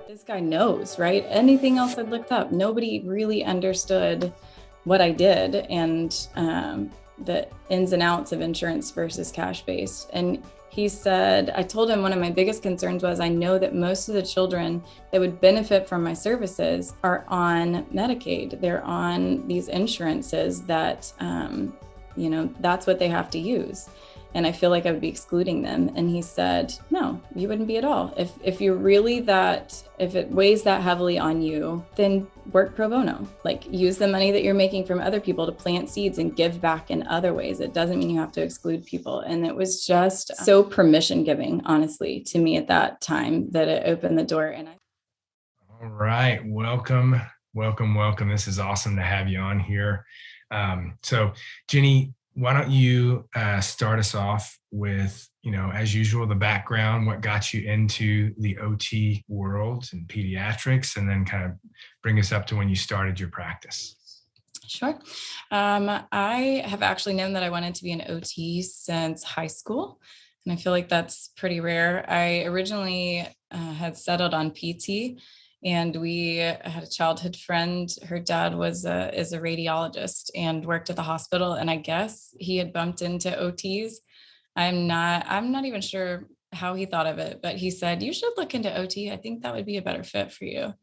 This guy knows, right? Anything else I'd looked up, nobody really understood what I did and the ins and outs of insurance versus cash based. And he said, I told him one of my biggest concerns was I know that most of the children that would benefit from my services are on Medicaid. They're on these insurances that, that's what they have to use. And I feel like I would be excluding them. And he said, no, you wouldn't be at all. If you're really if it weighs that heavily on you, then work pro bono. Like use the money that you're making from other people to plant seeds and give back in other ways. It doesn't mean you have to exclude people. And it was just so permission giving, honestly, to me at that time that it opened the door. All right. Welcome. This is awesome to have you on here. So Jenny, why don't you start us off with, as usual, the background, what got you into the OT world and pediatrics, and then kind of bring us up to when you started your practice. Sure. I have actually known that I wanted to be an OT since high school, and I feel like that's pretty rare. I originally had settled on PT. And we had a childhood friend. Her dad is a radiologist and worked at the hospital. And I guess he had bumped into OTs. I'm not even sure how he thought of it, but he said, you should look into OT. I think that would be a better fit for you.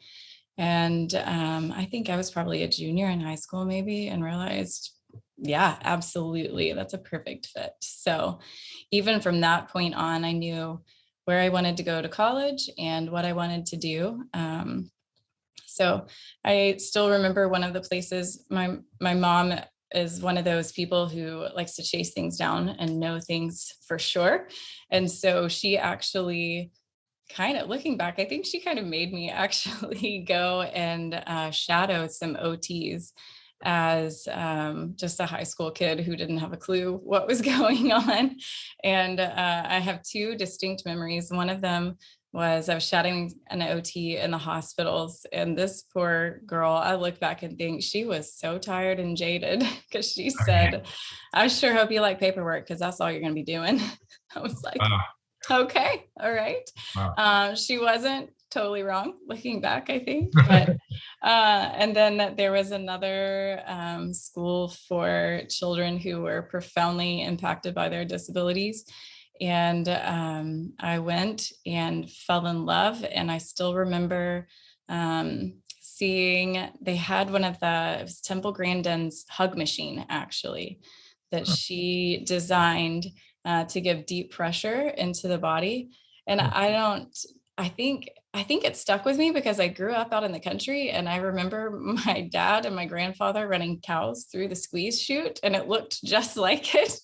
And I think I was probably a junior in high school maybe, and realized, yeah, absolutely. That's a perfect fit. So even from that point on, I knew where I wanted to go to college and what I wanted to do. So I still remember one of the places, my mom is one of those people who likes to chase things down and know things for sure. And so she actually kind of, looking back, I think she kind of made me actually go and shadow some OTs as just a high school kid who didn't have a clue what was going on. And I have two distinct memories. One of them was I was shadowing an OT in the hospitals, and this poor girl, I look back and think she was so tired and jaded because she said, I sure hope you like paperwork because that's all you're going to be doing. I was like, okay, all right. Wow. She wasn't totally wrong looking back, I think. But, and then there was another school for children who were profoundly impacted by their disabilities. And I went and fell in love. And I still remember seeing, they had one of it was Temple Grandin's hug machine, actually, that she designed to give deep pressure into the body. And I think it stuck with me because I grew up out in the country, and I remember my dad and my grandfather running cows through the squeeze chute, and it looked just like it.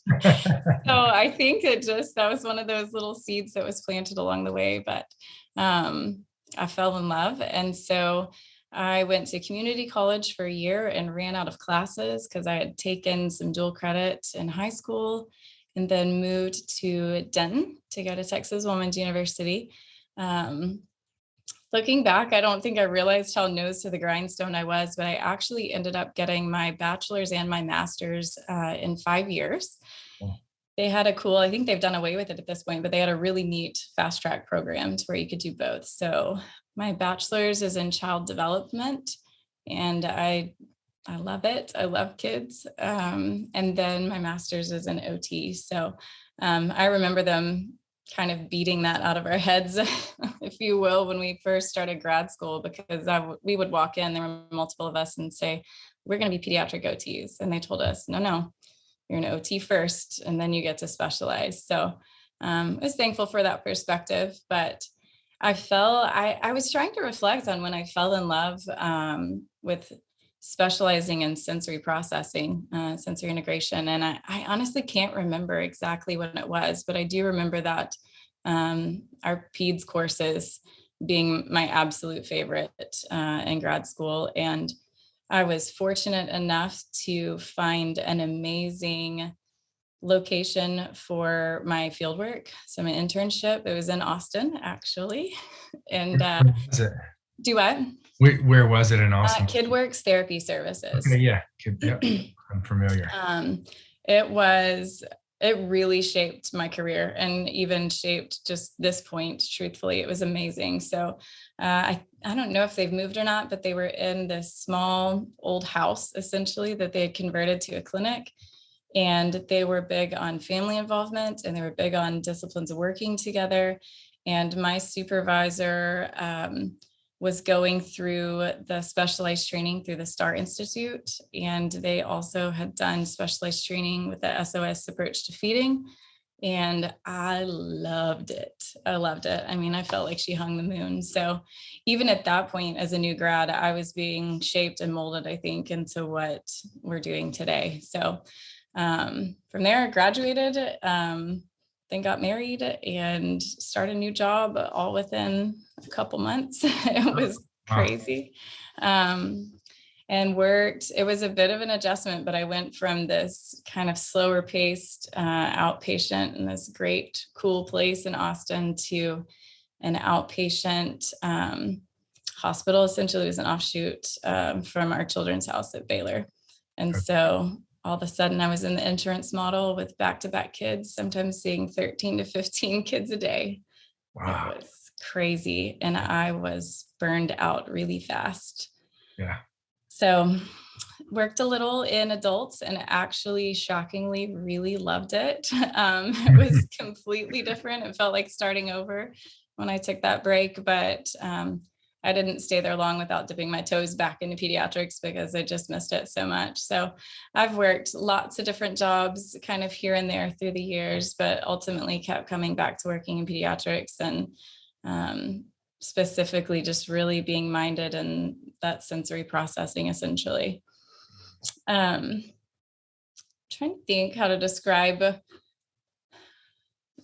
So I think that was one of those little seeds that was planted along the way, but I fell in love. And so I went to community college for a year and ran out of classes because I had taken some dual credit in high school, and then moved to Denton to go to Texas Women's University. Looking back, I don't think I realized how nose to the grindstone I was, but I actually ended up getting my bachelor's and my master's in 5 years. They had I think they've done away with it at this point, but they had a really neat fast track program where you could do both. So my bachelor's is in child development, and I love it. I love kids. And then my master's is in OT. So I remember them kind of beating that out of our heads, if you will, when we first started grad school, because we would walk in, there were multiple of us, and say, we're going to be pediatric OTs. And they told us, no, you're an OT first, and then you get to specialize. So I was thankful for that perspective, but I was trying to reflect on when I fell in love with specializing in sensory processing, sensory integration. And I honestly can't remember exactly when it was, but I do remember that our PEDS courses being my absolute favorite in grad school. And I was fortunate enough to find an amazing location for my fieldwork. So my internship, it was in Austin, actually. And do what? Where was it in Austin? KidWorks Therapy Services. Okay, yeah, I'm familiar. It was it really shaped my career and even shaped just this point. Truthfully, it was amazing. So I don't know if they've moved or not, but they were in this small old house essentially that they had converted to a clinic. And they were big on family involvement, and they were big on disciplines of working together. And my supervisor was going through the specialized training through the STAR Institute. And they also had done specialized training with the SOS approach to feeding. And I loved it. I loved it. I mean, I felt like she hung the moon. So even at that point, as a new grad, I was being shaped and molded, I think, into what we're doing today. So from there, I graduated, then got married and started a new job all within a couple months. It was crazy. And worked, it was a bit of an adjustment, but I went from this kind of slower paced outpatient in this great, cool place in Austin to an outpatient hospital. Essentially, it was an offshoot from our children's house at Baylor. And so all of a sudden I was in the insurance model with back-to-back kids, sometimes seeing 13 to 15 kids a day. Wow. It was crazy. And I was burned out really fast. Yeah. So worked a little in adults and actually shockingly really loved it. It was completely different. It felt like starting over when I took that break, but I didn't stay there long without dipping my toes back into pediatrics because I just missed it so much. So I've worked lots of different jobs kind of here and there through the years, but ultimately kept coming back to working in pediatrics and specifically just really being minded in that sensory processing essentially. Trying to think how to describe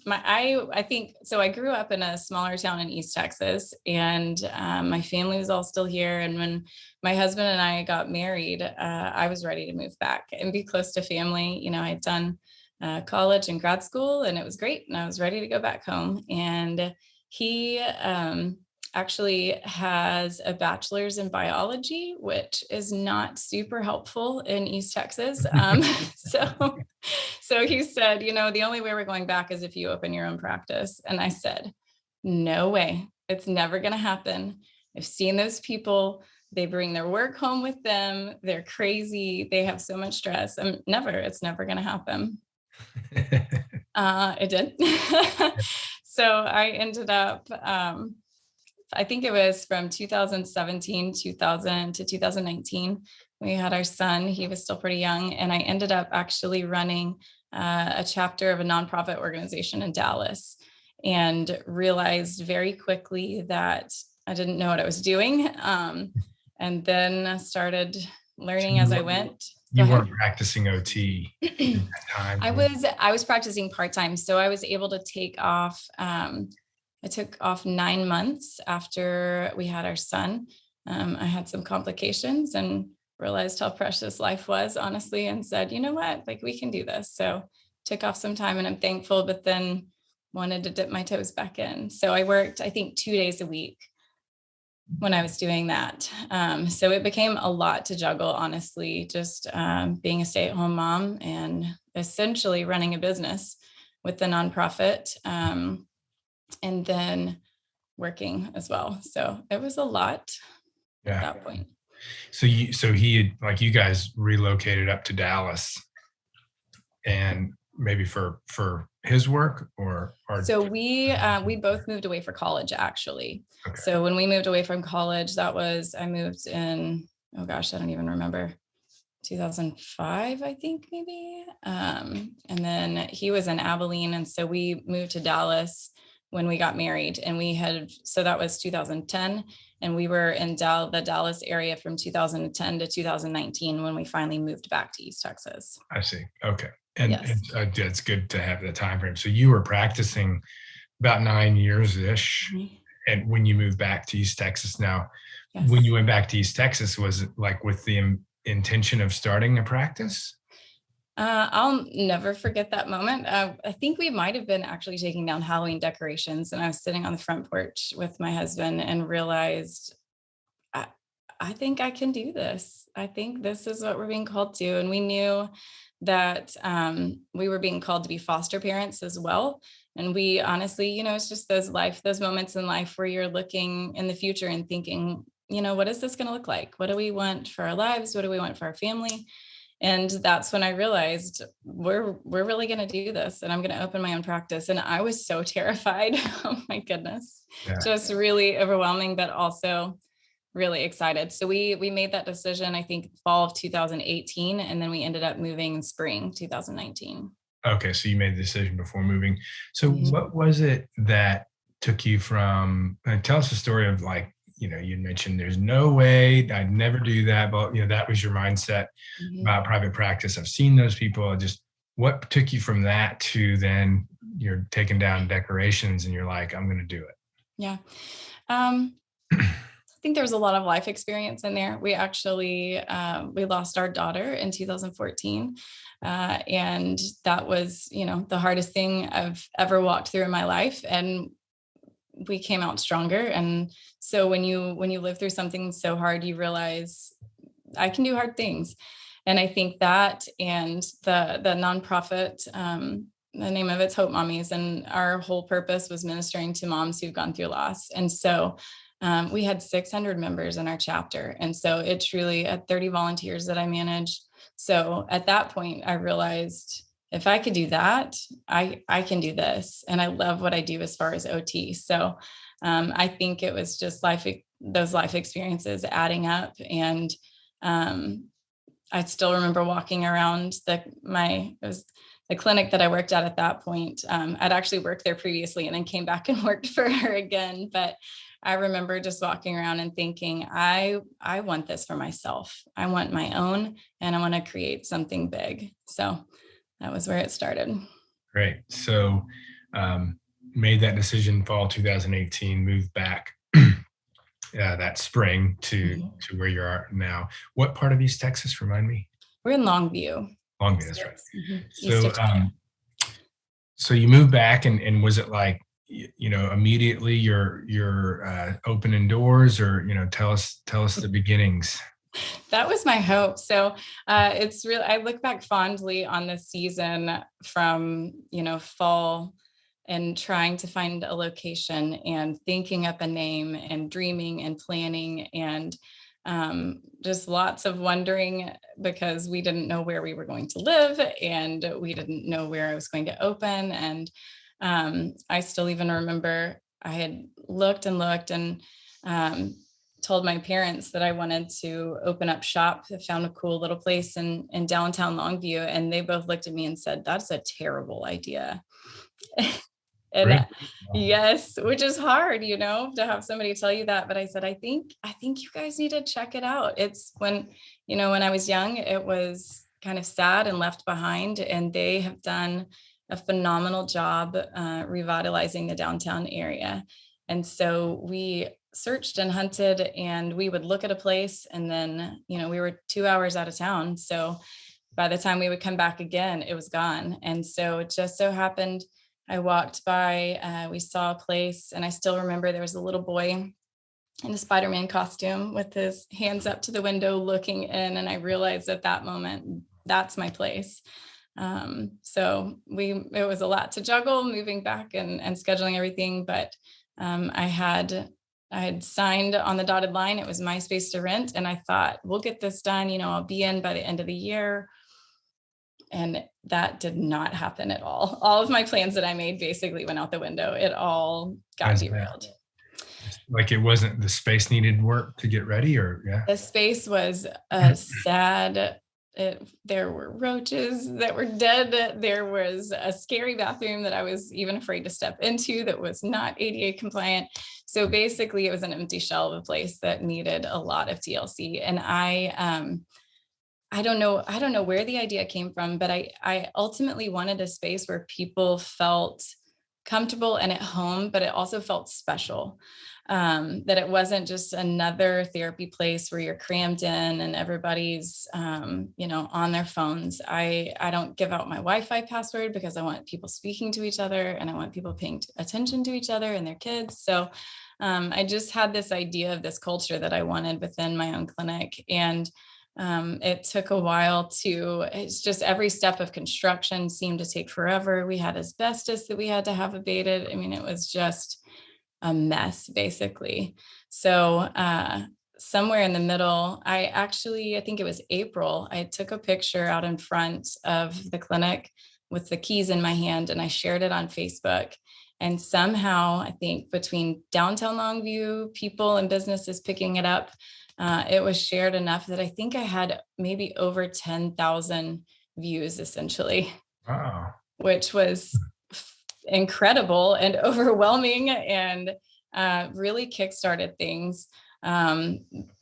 I think, so I grew up in a smaller town in East Texas and my family was all still here. And when my husband and I got married, I was ready to move back and be close to family. You know, I had done college and grad school and it was great. And I was ready to go back home. And he actually has a bachelor's in biology, which is not super helpful in East Texas. So he said, you know, the only way we're going back is if you open your own practice. And I said, no way, it's never going to happen. I've seen those people. They bring their work home with them. They're crazy. They have so much stress. It's never going to happen. It did. So I ended up, I think it was from 2017, 2000 to 2019. We had our son. He was still pretty young. And I ended up actually running a chapter of a nonprofit organization in Dallas and realized very quickly that I didn't know what I was doing. And then started learning as I went. You weren't practicing OT at that time. I was practicing part-time. So I was able to take off. I took off 9 months after we had our son. I had some complications and realized how precious life was, honestly, and said, you know what, like we can do this. So took off some time and I'm thankful, but then wanted to dip my toes back in. So I worked, I think 2 days a week when I was doing that. So it became a lot to juggle, honestly, just being a stay-at-home mom and essentially running a business with the nonprofit. And then working as well. So it was a lot at that point. So he had, like, you guys relocated up to Dallas and maybe for his work or so we both moved away for college actually. Okay. So when we moved away from college, I moved in, oh gosh, I don't even remember, 2005, I think maybe. And then he was in Abilene. And so we moved to Dallas when we got married and so that was 2010 and we were in the Dallas area from 2010 to 2019 when we finally moved back to East Texas. I see. Okay. And, yes. And it's good to have the time frame. So you were practicing about 9 years-ish. Mm-hmm. And when you moved back to East Texas now, yes. When you went back to East Texas, was it like with the intention of starting a practice? I'll never forget that moment. I think we might have been actually taking down Halloween decorations and I was sitting on the front porch with my husband and realized I think I can do this. I think this is what we're being called to. And we knew that we were being called to be foster parents as well. And we honestly, it's just those moments in life where you're looking in the future and thinking, what is this going to look like? What do we want for our lives? What do we want for our family? And that's when I realized we're really going to do this, and I'm going to open my own practice. And I was so terrified. Oh my goodness. Yeah. Just really overwhelming, but also really excited. So we made that decision, I think fall of 2018, and then we ended up moving in spring 2019. Okay, so you made the decision before moving. So Mhm. what was it that took you from, tell us the story of, like, you mentioned there's no way I'd never do that, but that was your mindset Mhm. about private practice. I've seen those people. Just what took you from that to then you're taking down decorations and you're like, I'm going to do it. Yeah. I think there was a lot of life experience in there. We actually we lost our daughter in 2014, and that was the hardest thing I've ever walked through in my life. And we came out stronger. And so when you live through something so hard, you realize I can do hard things. And I think that, and the nonprofit, the name of it's Hope Mommies, and our whole purpose was ministering to moms who've gone through loss. And so we had 600 members in our chapter. And so it truly had 30 volunteers that I managed. So at that point, I realized if I could do that, I can do this. And I love what I do as far as OT. So I think it was just those life experiences adding up. And I still remember walking around it was the clinic that I worked at that point. I'd actually worked there previously and then came back and worked for her again. But I remember just walking around and thinking, I want this for myself. I want my own, and I want to create something big. So that was where it started. Great. So made that decision fall 2018, moved back that spring to where you are now. What part of East Texas, remind me? We're in Longview. Longview, that's right. East So of China. so you moved back, and was it like, immediately you're opening doors, or tell us the beginnings? That was my hope. So it's really, I look back fondly on this season from, fall, and trying to find a location and thinking up a name and dreaming and planning, and just lots of wondering, because we didn't know where we were going to live and we didn't know where I was going to open. And I still even remember I had looked and told my parents that I wanted to open up shop. I found a cool little place in downtown Longview, and they both looked at me and said, "That's a terrible idea." And Really? yes, which is hard, to have somebody tell you that. But I said, I think you guys need to check it out. It's when I was young, it was kind of sad and left behind, and they have done a phenomenal job revitalizing the downtown area. And so we searched and hunted, and we would look at a place, and then, we were 2 hours out of town. So by the time we would come back again, it was gone. And so it just so happened, I walked by, we saw a place, and I still remember there was a little boy in a Spider-Man costume with his hands up to the window looking in. And I realized at that moment, that's my place. So it was a lot to juggle, moving back and scheduling everything. But I had signed on the dotted line. It was my space to rent. And I thought, we'll get this done. I'll be in by the end of the year. And that did not happen at all. All of my plans that I made basically went out the window. It all got derailed. Like, it wasn't, the space needed work to get ready, or yeah? The space was sad. There were roaches that were dead. There was a scary bathroom that I was even afraid to step into that was not ADA compliant. So basically, it was an empty shell of a place that needed a lot of TLC. And I don't know where the idea came from, but I ultimately wanted a space where people felt comfortable and at home, but it also felt special. That it wasn't just another therapy place where you're crammed in and everybody's, on their phones. I don't give out my Wi-Fi password because I want people speaking to each other, and I want people paying attention to each other and their kids. So I just had this idea of this culture that I wanted within my own clinic. And it took a while it's just every step of construction seemed to take forever. We had asbestos that we had to have abated. I mean, it was just a mess, basically. So, somewhere in the middle, I think it was April, I took a picture out in front of the clinic with the keys in my hand and I shared it on Facebook. And somehow, I think between downtown Longview, people and businesses picking it up, it was shared enough that I think I had maybe over 10,000 views essentially, Wow. which was incredible and overwhelming and really kickstarted things.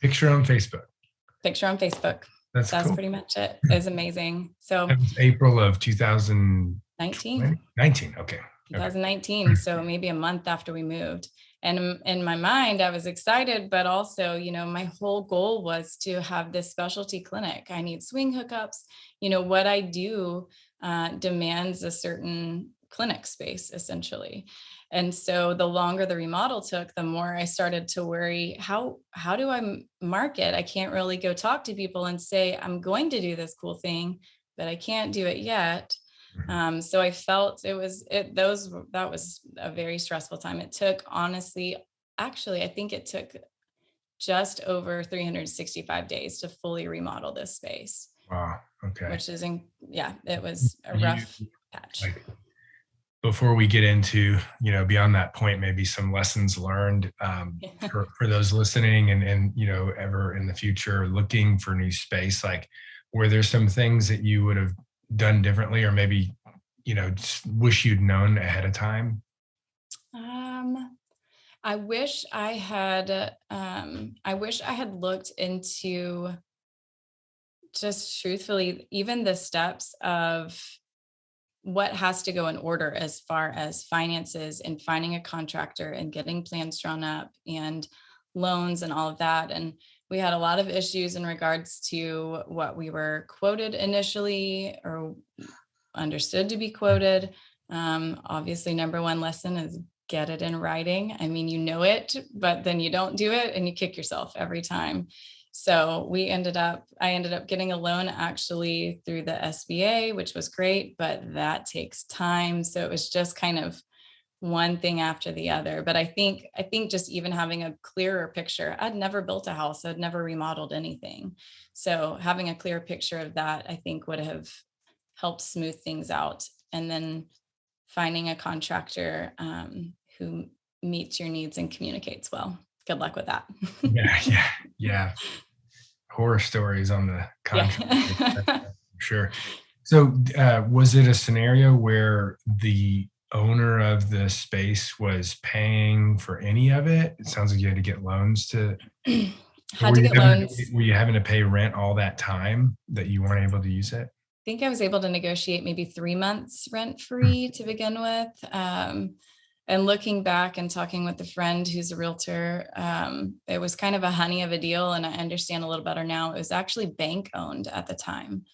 Picture on Facebook. Picture on Facebook. That's That's cool. pretty much it. It was amazing. So That was April of 2019. 19. Okay. 2019. So maybe a month after we moved. And in my mind, I was excited, but also, my whole goal was to have this specialty clinic. I need swing hookups. What I do demands a certain clinic space, essentially. And so the longer the remodel took, the more I started to worry, how do I market? I can't really go talk to people and say, I'm going to do this cool thing, but I can't do it yet. So I felt that was a very stressful time. It took, honestly, actually, I think it took just over 365 days to fully remodel this space. Wow. Okay. Which is, it was a rough patch. Like, before we get into, beyond that point, maybe some lessons learned for those listening and, ever in the future looking for new space, like, were there some things that you would have done differently or maybe, just wish you'd known ahead of time? I wish I had looked into, just truthfully, even the steps of what has to go in order as far as finances and finding a contractor and getting plans drawn up and loans and all of that. And we had a lot of issues in regards to what we were quoted initially or understood to be quoted. Obviously, number one lesson is get it in writing. I mean, it, but then you don't do it and you kick yourself every time. So I ended up getting a loan actually through the SBA, which was great, but that takes time. So it was just kind of one thing after the other. But I think just even having a clearer picture, I'd never built a house, I'd never remodeled anything. So having a clear picture of that, I think would have helped smooth things out. And then finding a contractor who meets your needs and communicates well. Good luck with that. Yeah. Horror stories on the contract. Yeah. Sure. So was it a scenario where the owner of the space was paying for any of it? It sounds like you had to get loans to. Had to get loans. Were you having to pay rent all that time that you weren't able to use it? I think I was able to negotiate maybe 3 months rent free to begin with. And looking back and talking with a friend who's a realtor, it was kind of a honey of a deal. And I understand a little better now. It was actually bank owned at the time.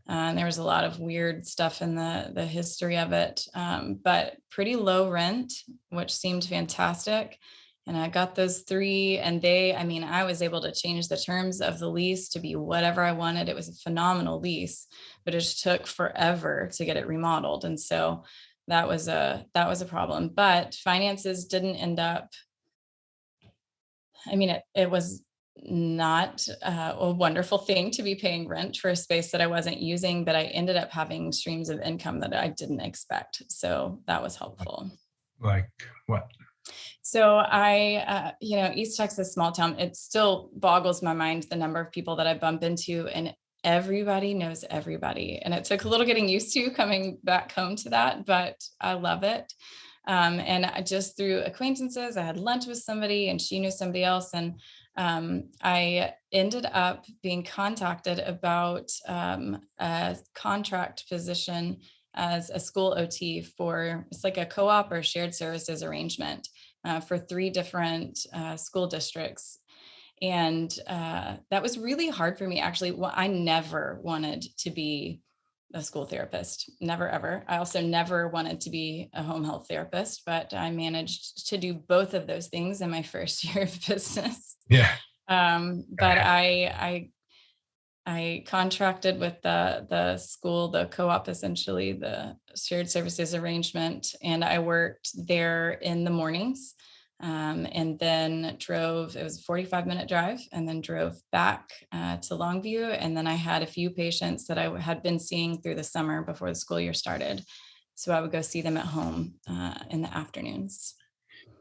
And there was a lot of weird stuff in the history of it, but pretty low rent, which seemed fantastic. And I got those 3 and I was able to change the terms of the lease to be whatever I wanted. It was a phenomenal lease, but it just took forever to get it remodeled. And so that was a problem, but finances didn't end up. I mean, it was not a wonderful thing to be paying rent for a space that I wasn't using, but I ended up having streams of income that I didn't expect. So that was helpful. Like what? So East Texas, small town, it still boggles my mind, the number of people that I bump into, and everybody knows everybody. And it took a little getting used to coming back home to that, but I love it. And just through acquaintances, I had lunch with somebody and she knew somebody else. And I ended up being contacted about a contract position as a school OT it's like a co-op or shared services arrangement for 3 different school districts. And that was really hard for me, actually. Well, I never wanted to be a school therapist, never, ever. I also never wanted to be a home health therapist, but I managed to do both of those things in my first year of business. Yeah. But I contracted with the school, the co-op, essentially the shared services arrangement, and I worked there in the mornings, and then drove. It was a 45-minute drive, and then drove back to Longview, and then I had a few patients that I had been seeing through the summer before the school year started, so I would go see them at home in the afternoons.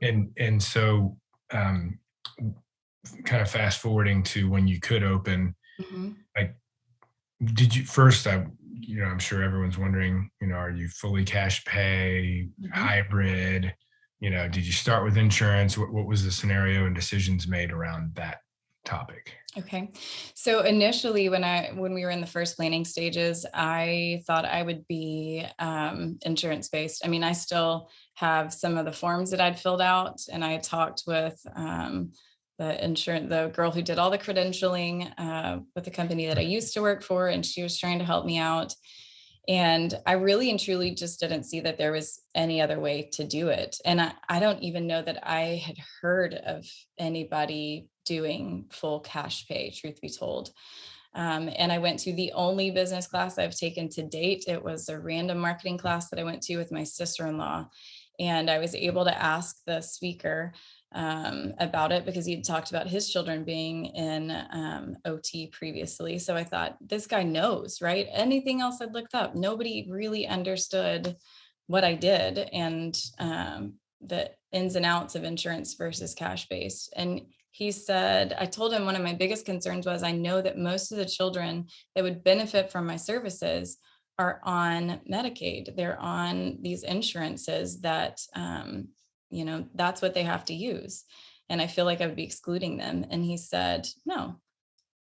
And so, kind of fast forwarding to when you could open, Mhm. like, did you first, I'm sure everyone's wondering, are you fully cash pay, Mhm. hybrid? Did you start with insurance? What was the scenario and decisions made around that topic? Okay. So initially when we were in the first planning stages, I thought I would be insurance based. I mean, I still have some of the forms that I'd filled out, and I had talked with the girl who did all the credentialing with the company that I used to work for, and she was trying to help me out. And I really and truly just didn't see that there was any other way to do it. And I don't even know that I had heard of anybody doing full cash pay, truth be told. And I went to the only business class I've taken to date. It was a random marketing class that I went to with my sister-in-law. And I was able to ask the speaker about it because he'd talked about his children being in OT previously. So I thought, this guy knows, right? Anything else I'd looked up, nobody really understood what I did and the ins and outs of insurance versus cash based. And he said, I told him one of my biggest concerns was I know that most of the children that would benefit from my services are on Medicaid. They're on these insurances that that's what they have to use. And I feel like I would be excluding them. And he said, no,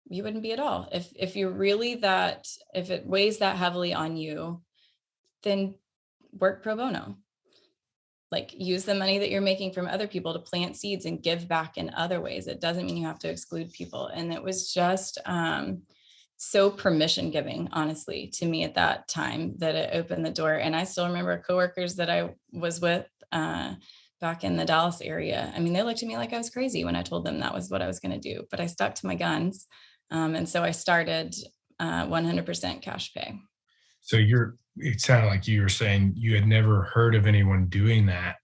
you wouldn't be at all. If you're really that, if it weighs that heavily on you, then work pro bono. Like, use the money that you're making from other people to plant seeds and give back in other ways. It doesn't mean you have to exclude people. And it was just so permission giving, honestly, to me at that time, that it opened the door. And I still remember coworkers that I was with back in the Dallas area. I mean, they looked at me like I was crazy when I told them that was what I was going to do, but I stuck to my guns. And so I started 100% cash pay. So it sounded like you were saying you had never heard of anyone doing that.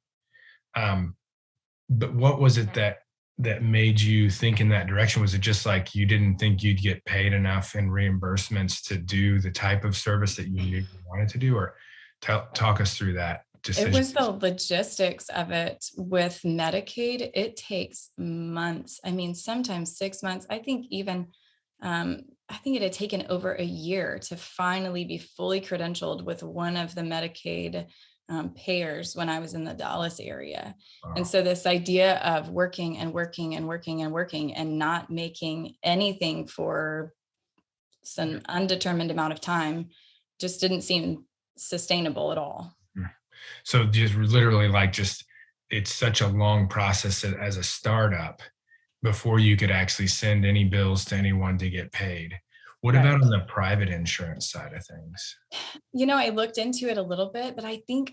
But what was it that made you think in that direction? Was it just like you didn't think you'd get paid enough in reimbursements to do the type of service that you knew you wanted to do? Or talk us through that It decision. was the logistics of it with Medicaid. It takes months. I mean, sometimes 6 months. I think it had taken over a year to finally be fully credentialed with one of the Medicaid payers when I was in the Dallas area. And Wow. so this idea of working and working and working and working and not making anything for some undetermined amount of time just didn't seem sustainable at all. So just literally like just it's such a long process as a startup before you could actually send any bills to anyone to get paid. What about Right. on the private insurance side of things? I looked into it a little bit, but I think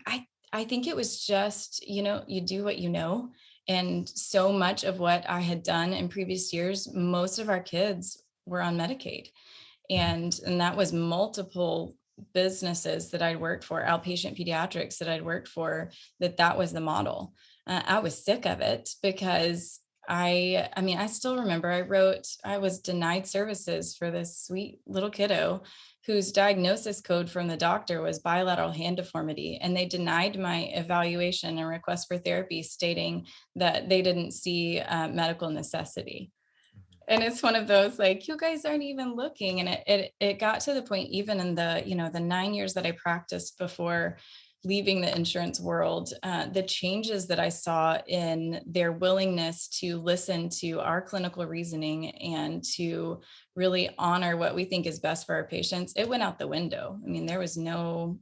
it was just, you do what you know. And so much of what I had done in previous years, most of our kids were on Medicaid. And that was multiple businesses that I'd worked for, outpatient pediatrics that I'd worked for, that was the model. I was sick of it because I mean, I still remember I was denied services for this sweet little kiddo whose diagnosis code from the doctor was bilateral hand deformity. And they denied my evaluation and request for therapy, stating that they didn't see medical necessity. And it's one of those, like, you guys aren't even looking. And it got to the point, even in the 9 years that I practiced before leaving the insurance world, the changes that I saw in their willingness to listen to our clinical reasoning and to really honor what we think is best for our patients, it went out the window. I mean, there was no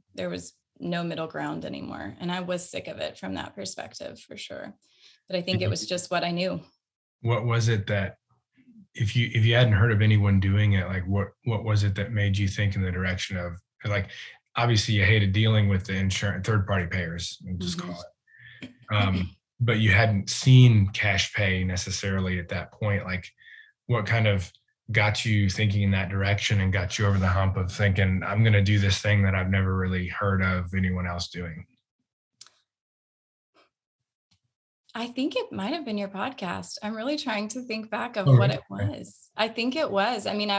middle ground anymore. And I was sick of it from that perspective, for sure. But I think it was just what I knew. What was it that if you hadn't heard of anyone doing it, like what was it that made you think in the direction of like, obviously you hated dealing with the insurance, third party payers, we'll just call it. But you hadn't seen cash pay necessarily at that point. Like, what kind of got you thinking in that direction and got you over the hump of thinking, I'm going to do this thing that I've never really heard of anyone else doing? I think it might have been your podcast. I'm really trying to think back of Oh, what really? it was. I think it was. I mean, I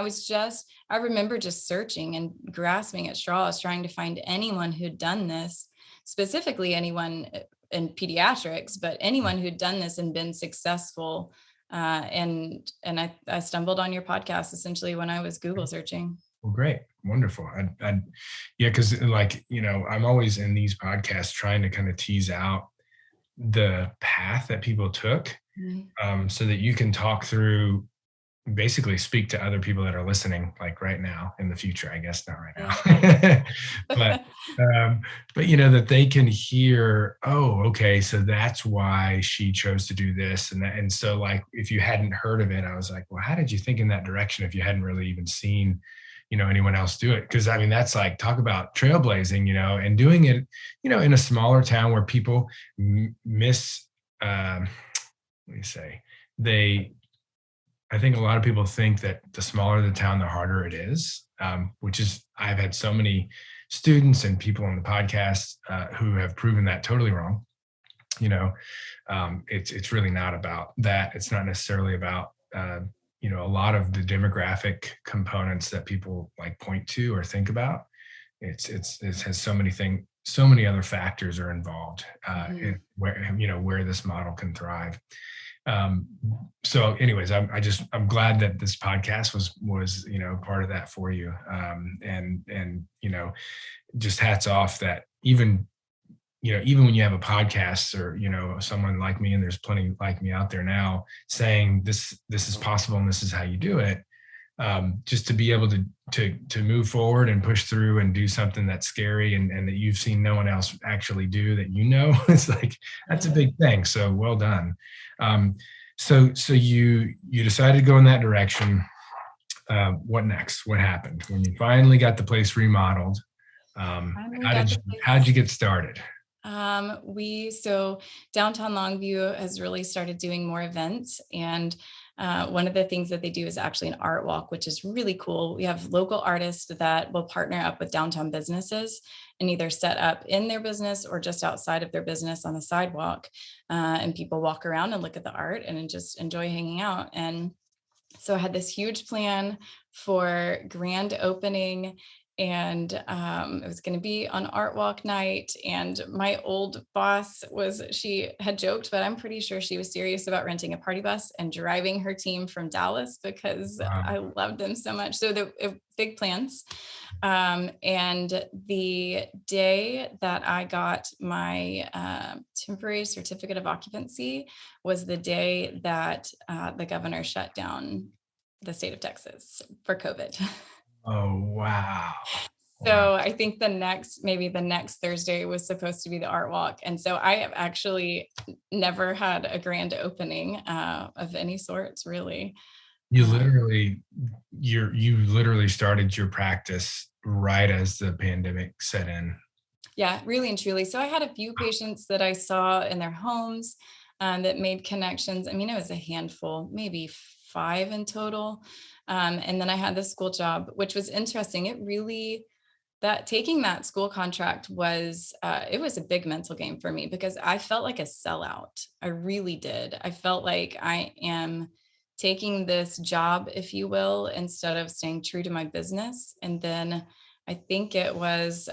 remember just searching and grasping at straws, trying to find anyone who'd done this, specifically anyone in pediatrics, but anyone who'd done this and been successful. And I stumbled on your podcast essentially when I was Google searching. Well, great. Wonderful. Yeah, because like, I'm always in these podcasts trying to kind of tease out the path that people took, so that you can talk through, basically speak to other people that are listening, like right now, in the future, I guess not right now. but that they can hear, oh, okay, so that's why she chose to do this and that. And so, like, if you hadn't heard of it, I was like, well, how did you think in that direction if you hadn't really even seen anyone else do it? Because I mean, that's like, talk about trailblazing, and doing it, in a smaller town where people miss, let me say, I think a lot of people think that the smaller the town, the harder it is, which is, I've had so many students and people on the podcast who have proven that totally wrong. It's really not about that. It's not necessarily about, a lot of the demographic components that people like point to or think about. It has so many other factors are involved in where this model can thrive. So anyways, I'm glad that this podcast was part of that for you. And just hats off that even when you have a podcast or, someone like me, and there's plenty like me out there now saying this is possible and this is how you do it. Just to be able to move forward and push through and do something that's scary and that you've seen no one else actually do that, it's like, that's a big thing. So well done. So you decided to go in that direction. What next? What happened when you finally got the place remodeled? How did you get started? So Downtown Longview has really started doing more events, and one of the things that they do is actually an art walk, which is really cool. We have local artists that will partner up with downtown businesses and either set up in their business or just outside of their business on the sidewalk. And people walk around and look at the art and just enjoy hanging out. And so I had this huge plan for grand opening, and it was going to be on art walk night. And my old boss she had joked, but I'm pretty sure she was serious about renting a party bus and driving her team from Dallas because I loved them so much. So the big plans. And the day that I got my temporary certificate of occupancy was the day that the governor shut down the state of Texas for COVID. Oh, wow. So I think maybe the next Thursday was supposed to be the art walk. And so I have actually never had a grand opening of any sorts, really. You literally started your practice right as the pandemic set in. Yeah, really and truly. So I had a few patients that I saw in their homes that made connections. I mean, it was a handful, maybe 5 in total. And then I had this school job, which was interesting. Taking that school contract it was a big mental game for me because I felt like a sellout. I really did. I felt like I am taking this job, if you will, instead of staying true to my business. And then I think it was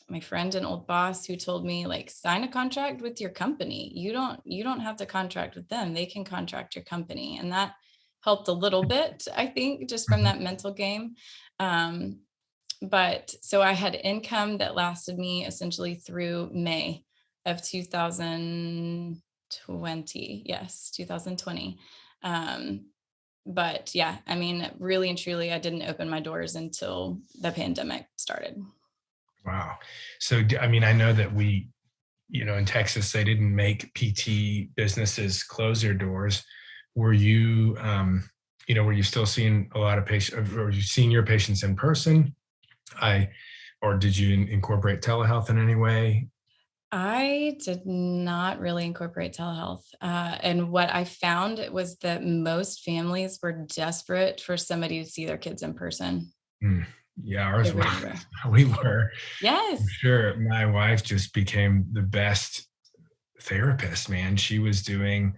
my friend and old boss who told me, like, sign a contract with your company. You don't have to contract with them. They can contract your company. And that helped a little bit, I think, just from that mental game. But so I had income that lasted me essentially through May of 2020. Yes, 2020. But yeah, I mean, really and truly, I didn't open my doors until the pandemic started. Wow. So, I mean, I know that in Texas, they didn't make PT businesses close their doors. Were you, were you still seeing a lot of patients, or were you seeing your patients in person? Or did you incorporate telehealth in any way? I did not really incorporate telehealth. And what I found was that most families were desperate for somebody to see their kids in person. Mm, yeah, They ours were, really were. we were, for Yes. sure. My wife just became the best therapist, man. She was doing,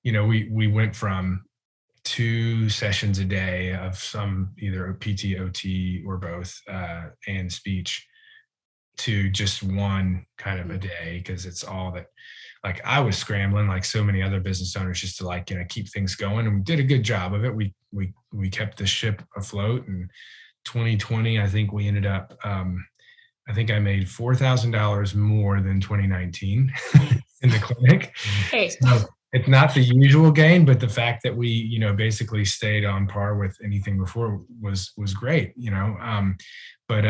we went from 2 sessions a day of some either a PT, OT, or both, and speech, to just one kind of a day, because it's all that, like, I was scrambling like so many other business owners just to, like, keep things going, and we did a good job of it. We kept the ship afloat. And 2020, I think we ended up, I think I made $4,000 more than 2019 in the clinic. Hey, So it's not the usual gain, but the fact that we, basically stayed on par with anything before was great. But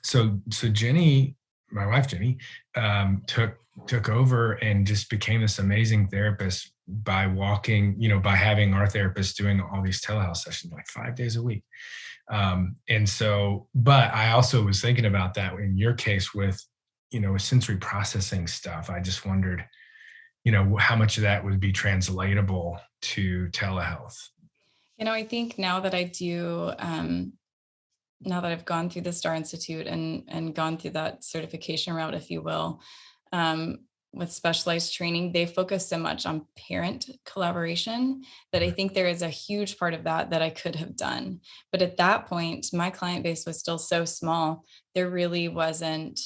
so Jenny, my wife Jenny, took over and just became this amazing therapist by by having our therapist doing all these telehealth sessions like 5 days a week. And so, but I also was thinking about that in your case with, with sensory processing stuff. I just wondered, how much of that would be translatable to telehealth. I think now that I do, now that I've gone through the Star Institute and gone through that certification route, if you will, um, with specialized training, they focus so much on parent collaboration that I think there is a huge part of that I could have done. But at that point, my client base was still so small. There really wasn't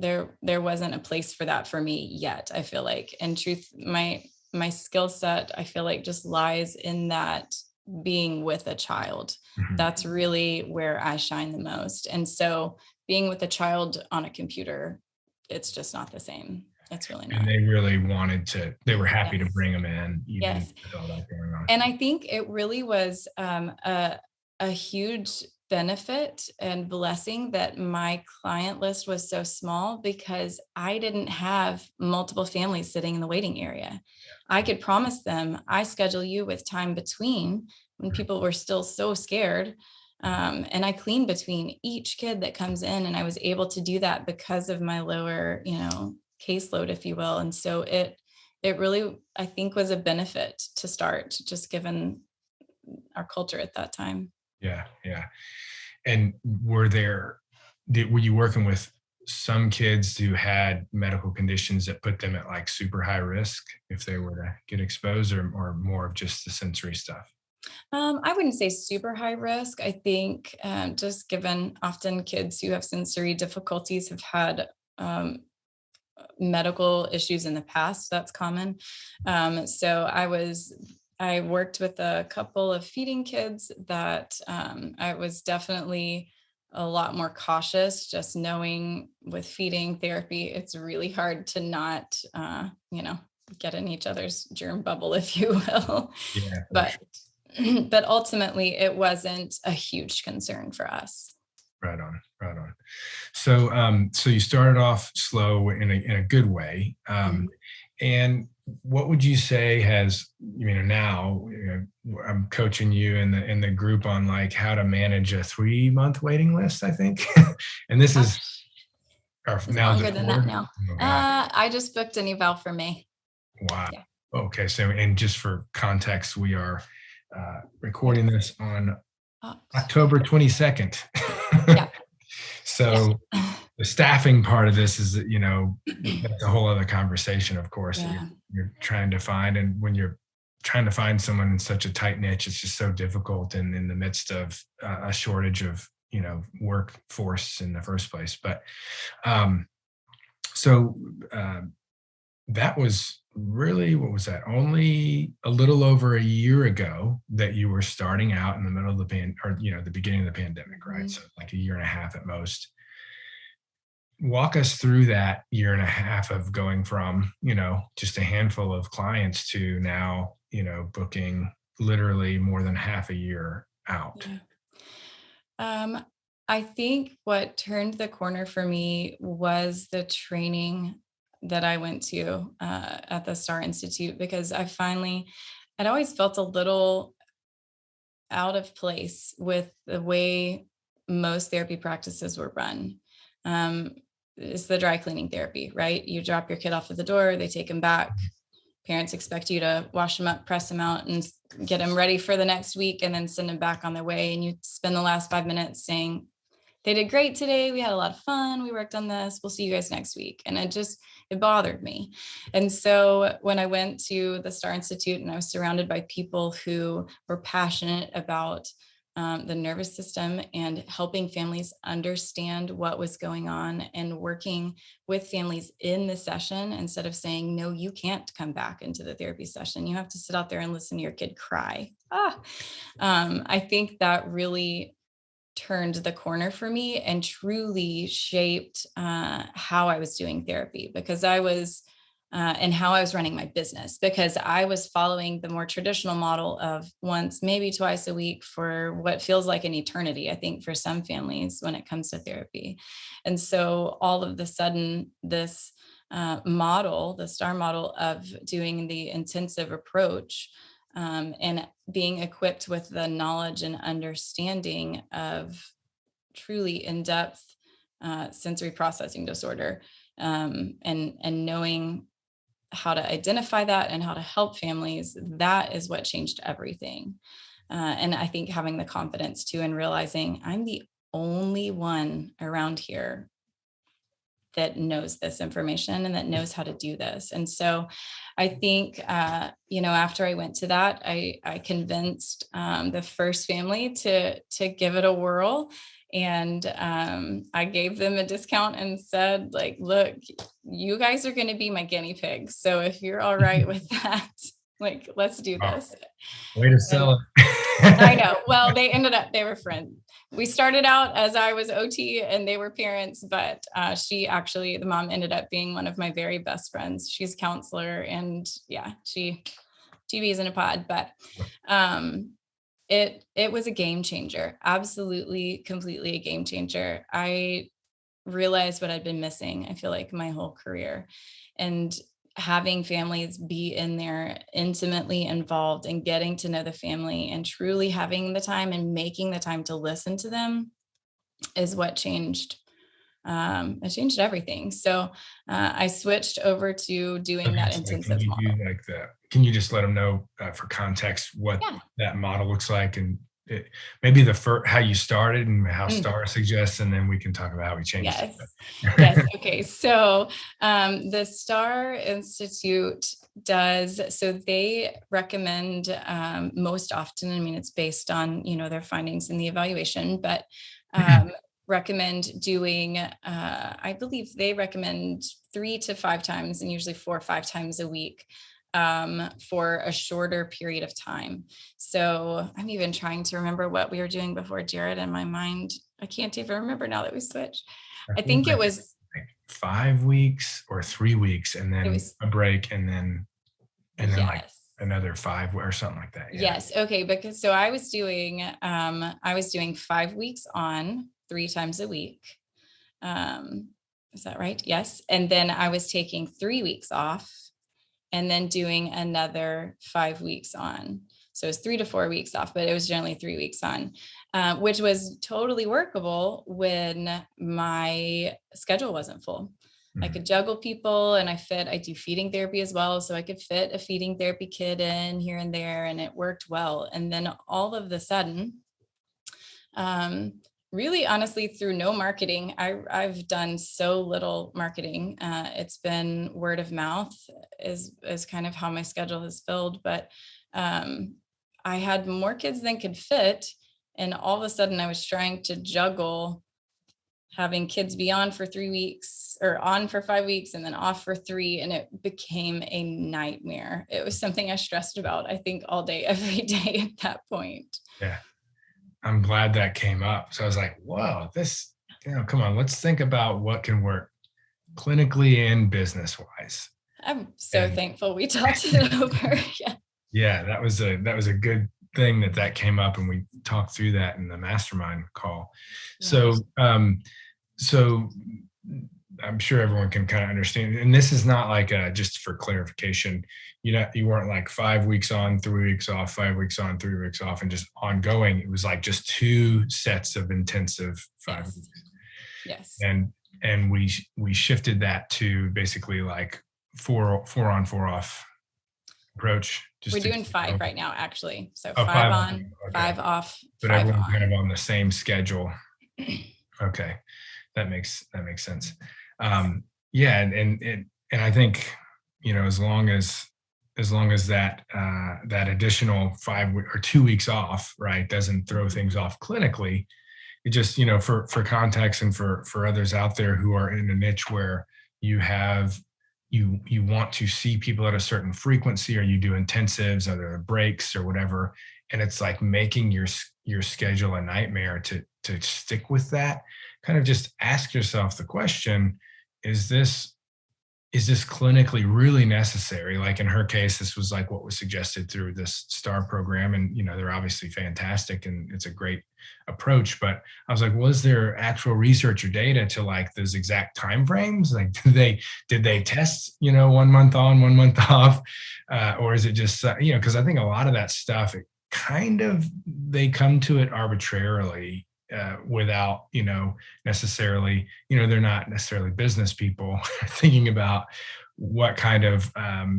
there wasn't a place for that for me yet. I feel like, in truth, my skill set, I feel like, just lies in that being with a child. Mhm. That's really where I shine the most. And so being with a child on a computer, it's just not the same. It's really And not. they really they were happy to Yes. bring them in, even Yes. with all that going on. And I think it really was a huge benefit and blessing that my client list was so small, because I didn't have multiple families sitting in the waiting area. I could promise them, I schedule you with time between, when people were still so scared. And I clean between each kid that comes in. And I was able to do that because of my lower, caseload, if you will. And so it really, I think, was a benefit to start, just given our culture at that time. Yeah, yeah. And were you working with some kids who had medical conditions that put them at like super high risk if they were to get exposed, or more of just the sensory stuff? I wouldn't say super high risk. I think, just given often kids who have sensory difficulties have had medical issues in the past. That's common. So I worked with a couple of feeding kids that, I was definitely a lot more cautious, just knowing with feeding therapy, it's really hard to not, get in each other's germ bubble, if you will. Yeah, for But sure. but ultimately, it wasn't a huge concern for us. Right on, right on. So you started off slow in a good way. Mhm. And what would you say has, now, I'm coaching you in the group on like how to manage a 3-month waiting list, I think. And this is, Gosh, or it's now is longer it than that 4? now. Oh God. I just booked an eval for May. Wow. Yeah. Okay. So, and just for context, we are recording Yes. this on Oh, October 22nd. yeah. Yeah. So the staffing part of this is that, that's a whole other conversation, of course, that Yeah. you're trying to find. And when you're trying to find someone in such a tight niche, it's just so difficult, and in the midst of a shortage of, workforce in the first place. But um, so that was really, what was that? Only a little over a year ago that you were starting out in the middle of the beginning of the pandemic, right? Mhm. So like a year and a half at most. Walk us through that year and a half of going from, just a handful of clients to now, booking literally more than half a year out. Yeah. Um, I think what turned the corner for me was the training that I went to, at the Star Institute, because I'd always felt a little out of place with the way most therapy practices were run. It's the dry cleaning therapy, right? You drop your kid off at the door, they take him back. Parents expect you to wash them up, press them out, and get them ready for the next week, and then send them back on their way. And you spend the last 5 minutes saying, they did great today. We had a lot of fun. We worked on this. We'll see you guys next week. And it bothered me. And so when I went to the Star Institute and I was surrounded by people who were passionate about the nervous system and helping families understand what was going on and working with families in the session, instead of saying, no, you can't come back into the therapy session. You have to sit out there and listen to your kid cry. I think that really turned the corner for me and truly shaped how I was doing therapy, because I was and how I was running my business, because I was following the more traditional model of once, maybe twice a week for what feels like an eternity, I think, for some families when it comes to therapy. And so all of the sudden, this model, the STAR model of doing the intensive approach, and being equipped with the knowledge and understanding of truly in-depth sensory processing disorder, and knowing how to identify that and how to help families, that is what changed everything. And I think having the confidence too, and realizing I'm the only one around here that knows this information and that knows how to do this. And so I think, after I went to that, I convinced the first family to give it a whirl. And I gave them a discount and said, like, look, you guys are going to be my guinea pigs. So if you're all right with that, like, let's do this. Way to sell it. I know. Well, they were friends. We started out as I was OT and they were parents, but the mom ended up being one of my very best friends. She's a counselor, and yeah, she TV's in a pod, but it was a game changer. Absolutely, completely a game changer. I realized what I'd been missing, I feel like, my whole career. And having families be in there intimately involved and getting to know the family and truly having the time and making the time to listen to them is what changed. It changed everything. So I switched over to doing that intensive model. Can you just let them know for context what that model looks like, and maybe how you started and how STAR suggests, and then we can talk about how we changed it. Yes. Okay. So the STAR Institute they recommend most often, I mean, it's based on, their findings in the evaluation, but recommend doing, I believe they recommend 3 to 5 times, and usually 4 or 5 times a week, for a shorter period of time. So I'm even trying to remember what we were doing before, Jared, in my mind. I can't even remember now that we switched. I think it was like 5 weeks or 3 weeks, and then a break, and then like another 5 or something like that. Yeah. Yes. Okay. Because so I was doing 5 weeks on 3 times a week. Is that right? Yes. And then I was taking 3 weeks off, and then doing another 5 weeks on. So it was 3 to 4 weeks off, but it was generally 3 weeks on, which was totally workable when my schedule wasn't full. Mm-hmm. I could juggle people, and I do feeding therapy as well. So I could fit a feeding therapy kid in here and there, and it worked well. And then all of a sudden, really, honestly, through no marketing, I've done so little marketing. It's been word of mouth is kind of how my schedule has filled. But I had more kids than could fit. And all of a sudden I was trying to juggle having kids be on for 3 weeks, or on for 5 weeks, and then off for 3. And it became a nightmare. It was something I stressed about, I think, all day, every day at that point. Yeah. I'm glad that came up. So I was like, whoa, this, come on, let's think about what can work clinically and business wise. I'm so thankful we talked it over. Yeah, that was a good thing that came up, and we talked through that in the mastermind call. Yes. So I'm sure everyone can kind of understand. And this is not like just for clarification, you weren't like 5 weeks on, 3 weeks off, 5 weeks on, 3 weeks off, and just ongoing. It was like just 2 sets of intensive 5 weeks. Yes. Yes. And we shifted that to basically like four on, 4 off approach. We're doing 5 right now, actually. So Oh, 5 5 on. on, Okay. 5 off, But 5 everyone's kind on. of on the same schedule. Okay. That makes sense. Yeah. And I think, as long as that, that additional 2 weeks off, right, doesn't throw things off clinically, it just, for context and for others out there who are in a niche where you have, you want to see people at a certain frequency, or you do intensives, or there are breaks or whatever, and it's like making your schedule a nightmare to stick with that. Kind of just ask yourself the question: is this clinically really necessary? Like in her case, this was like what was suggested through this STAR program. And, they're obviously fantastic and it's a great approach. But I was like, was there actual research or data to like those exact timeframes? Like, did they test, 1 month on, 1 month off? Or is it just, because I think a lot of that stuff, they come to it arbitrarily, without, necessarily, they're not necessarily business people thinking about what kind of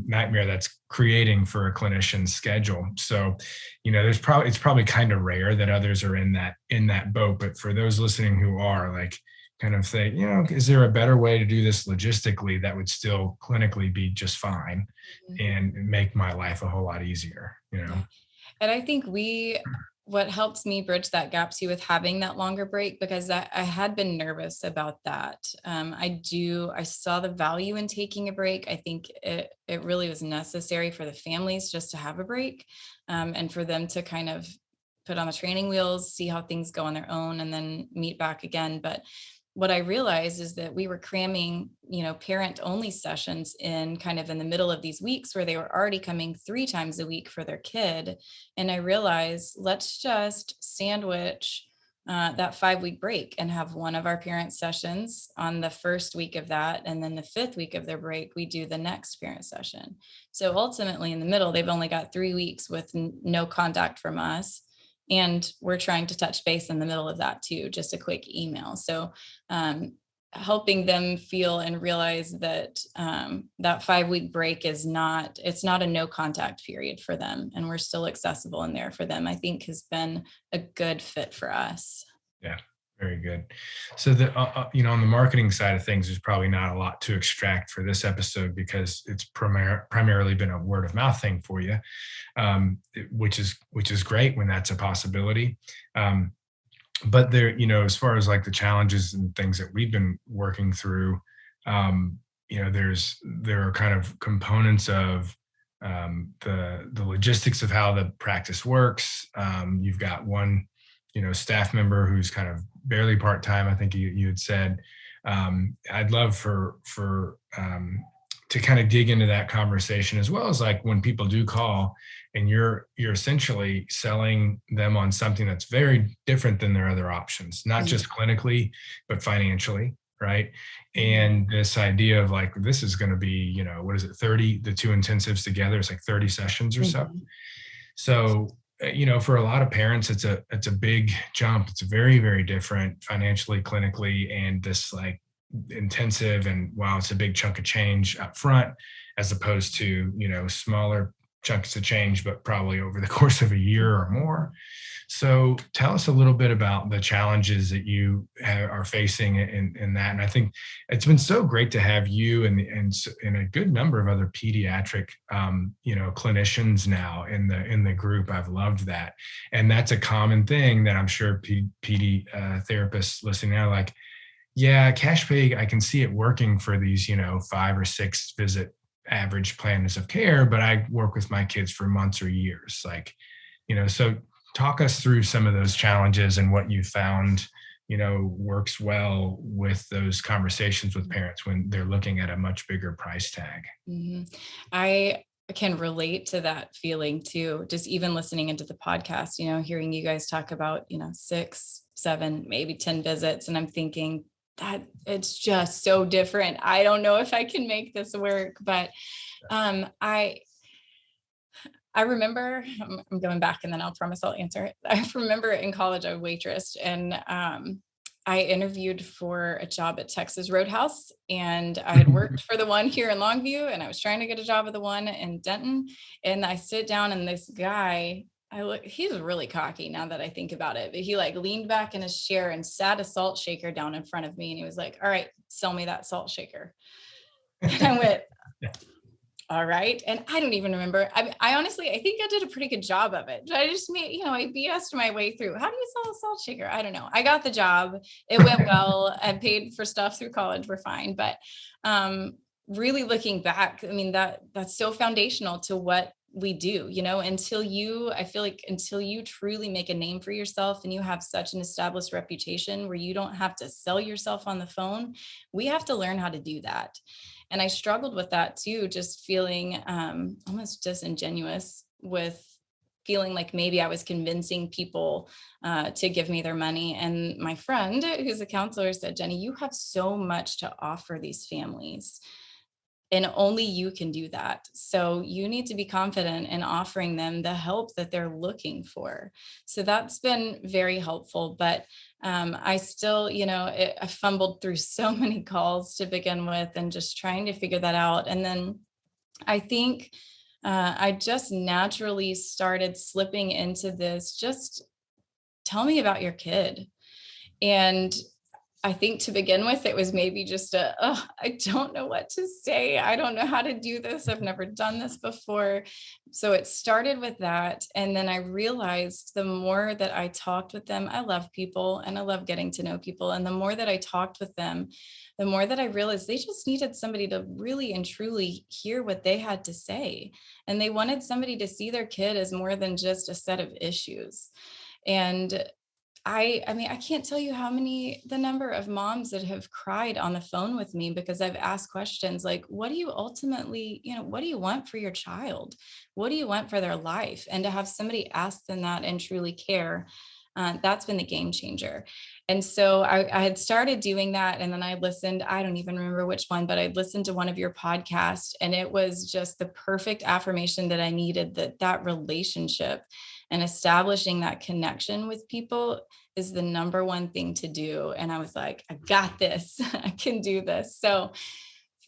nightmare that's creating for a clinician's schedule. So, it's probably kind of rare that others are in that boat. But for those listening who are, like, kind of think, is there a better way to do this logistically that would still clinically be just fine and make my life a whole lot easier, Yeah. And I think what helps me bridge that gap too with having that longer break, because I had been nervous about that. I saw the value in taking a break. I think it really was necessary for the families just to have a break, and for them to kind of put on the training wheels, see how things go on their own, and then meet back again. But what I realized is that we were cramming, parent only sessions in kind of in the middle of these weeks where they were already coming 3 times a week for their kid. And I realized, let's just sandwich that 5-week break and have one of our parent sessions on the first week of that. And then the 5th week of their break, we do the next parent session. So ultimately in the middle, they've only got 3 weeks with no contact from us. And we're trying to touch base in the middle of that too, just a quick email. So helping them feel and realize that that 5-week break it's not a no contact period for them. And we're still accessible in there for them, I think has been a good fit for us. Yeah. Very good. So on the marketing side of things, there's probably not a lot to extract for this episode because it's primarily been a word of mouth thing for you, which is great when that's a possibility. But there, as far as like the challenges and things that we've been working through, there are kind of components of the logistics of how the practice works. You've got one, staff member who's kind of barely part-time. I think you had said. I'd love for to kind of dig into that conversation, as well as like when people do call and you're essentially selling them on something that's very different than their other options, not just clinically, but financially. Right. And this idea of like, this is going to be, what is it? 30, the 2 intensives together, it's like 30 sessions or so. So, for a lot of parents, it's a big jump. It's very, very different financially, clinically, and this like intensive. And while it's a big chunk of change up front, as opposed to, smaller chunks of change, but probably over the course of a year or more. So tell us a little bit about the challenges that you are facing in that. And I think it's been so great to have you and a good number of other pediatric, clinicians now in the group. I've loved that. And that's a common thing that I'm sure PD therapists listening now, like, yeah, cash pay, I can see it working for these, 5 or 6 visit average plans of care, but I work with my kids for months or years. Like, so talk us through some of those challenges and what you found, works well with those conversations with parents when they're looking at a much bigger price tag. Mm-hmm. I can relate to that feeling too. Just even listening into the podcast, hearing you guys talk about, 6, 7, maybe 10 visits. And I'm thinking that it's just so different. I don't know if I can make this work, but I remember, I'm going back and then I'll promise I'll answer it. I remember in college, I waitressed, and I interviewed for a job at Texas Roadhouse, and I had worked for the one here in Longview, and I was trying to get a job at the one in Denton. And I sit down, and this guy, he's really cocky now that I think about it, but he like leaned back in his chair and sat a salt shaker down in front of me. And he was like, "All right, sell me that salt shaker." And I went, all right. And I don't even remember. I honestly, I think I did a pretty good job of it. I just made, I BS'd my way through. How do you sell a salt shaker? I don't know. I got the job. It went well. I paid for stuff through college. We're fine. But really looking back, I mean, that's so foundational to what we do, I feel like until you truly make a name for yourself and you have such an established reputation where you don't have to sell yourself on the phone, we have to learn how to do that. And I struggled with that too, just feeling almost disingenuous with feeling like maybe I was convincing people to give me their money. And my friend, who's a counselor, said, "Jenny, you have so much to offer these families, and only you can do that. So you need to be confident in offering them the help that they're looking for." So that's been very helpful. But I still, I fumbled through so many calls to begin with and just trying to figure that out. And then I think I just naturally started slipping into this, just tell me about your kid. And I think to begin with, it was maybe just I don't know what to say. I don't know how to do this. I've never done this before. So it started with that. And then I realized the more that I talked with them, I love people and I love getting to know people. And the more that I talked with them, the more that I realized they just needed somebody to really and truly hear what they had to say. And they wanted somebody to see their kid as more than just a set of issues. And I mean, I can't tell you the number of moms that have cried on the phone with me because I've asked questions like, what do you ultimately, what do you want for your child? What do you want for their life? And to have somebody ask them that and truly care, that's been the game changer. And so I had started doing that. And then I listened, I don't even remember which one, but I listened to one of your podcasts, and it was just the perfect affirmation that I needed, that relationship and establishing that connection with people is the number one thing to do. And I was like, I got this. I can do this. So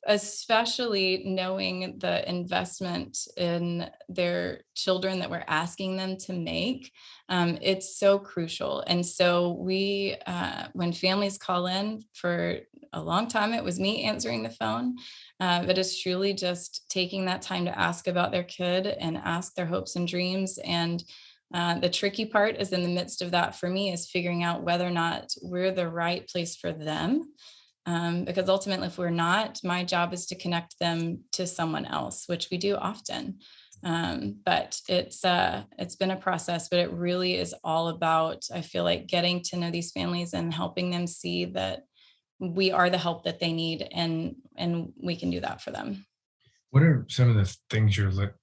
especially knowing the investment in their children that we're asking them to make, it's so crucial. And so when families call in, for a long time, it was me answering the phone, but it's truly just taking that time to ask about their kid and ask their hopes and dreams. And the tricky part is in the midst of that for me is figuring out whether or not we're the right place for them. Because ultimately, if we're not, my job is to connect them to someone else, which we do often. But it's been a process, but it really is all about, I feel like, getting to know these families and helping them see that we are the help that they need, and we can do that for them. What are some of the things you're,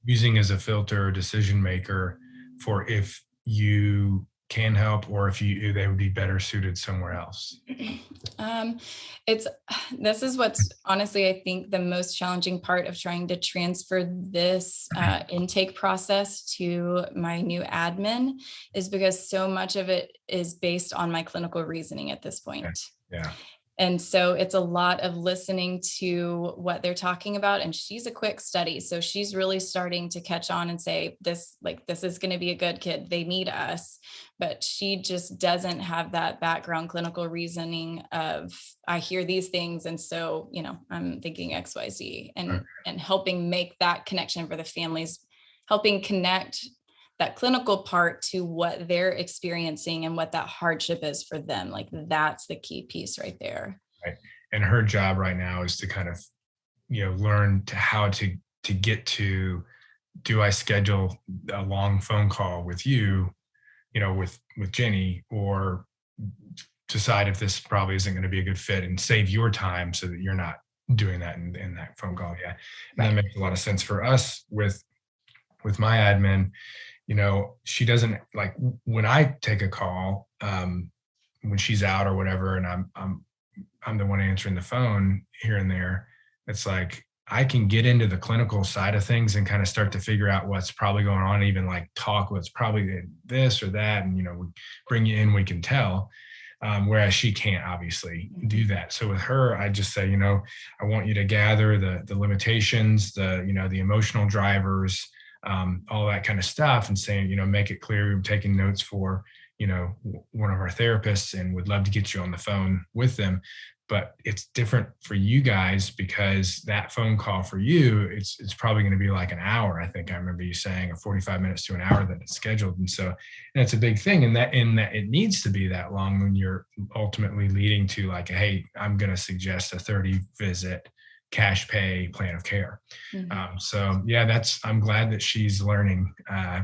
using as a filter or decision maker for if you can help or if they would be better suited somewhere else? This is what's honestly, I think, the most challenging part of trying to transfer this intake process to my new admin, is because so much of it is based on my clinical reasoning at this point. Yeah. And so it's a lot of listening to what they're talking about. And she's a quick study. So she's really starting to catch on and say, this is going to be a good kid. They need us. But she just doesn't have that background clinical reasoning of, I hear these things, and so, I'm thinking X, Y, Z, and helping make that connection for the families, helping connect that clinical part to what they're experiencing and what that hardship is for them. Like, that's the key piece right there. Right. And her job right now is to kind of, learn how to get to, do I schedule a long phone call with you, with Jenny, or decide if this probably isn't going to be a good fit and save your time so that you're not doing that in that phone call. Yeah. And that makes a lot of sense for us with my admin. She doesn't, like, when I take a call, when she's out or whatever, and I'm the one answering the phone here and there, it's like I can get into the clinical side of things and kind of start to figure out what's probably going on, even like talk what's probably this or that. And, we bring you in, we can tell. Whereas she can't obviously do that. So with her, I just say, I want you to gather the limitations, the emotional drivers, all that kind of stuff, and saying, make it clear. We're taking notes for, one of our therapists, and would love to get you on the phone with them. But it's different for you guys, because that phone call for you, it's probably going to be like an hour. I think I remember you saying, or 45 minutes to an hour that it's scheduled. And so that's a big thing. And that it needs to be that long when you're ultimately leading to like, hey, I'm going to suggest a 30 visit cash pay plan of care. So yeah, I'm glad that she's learning,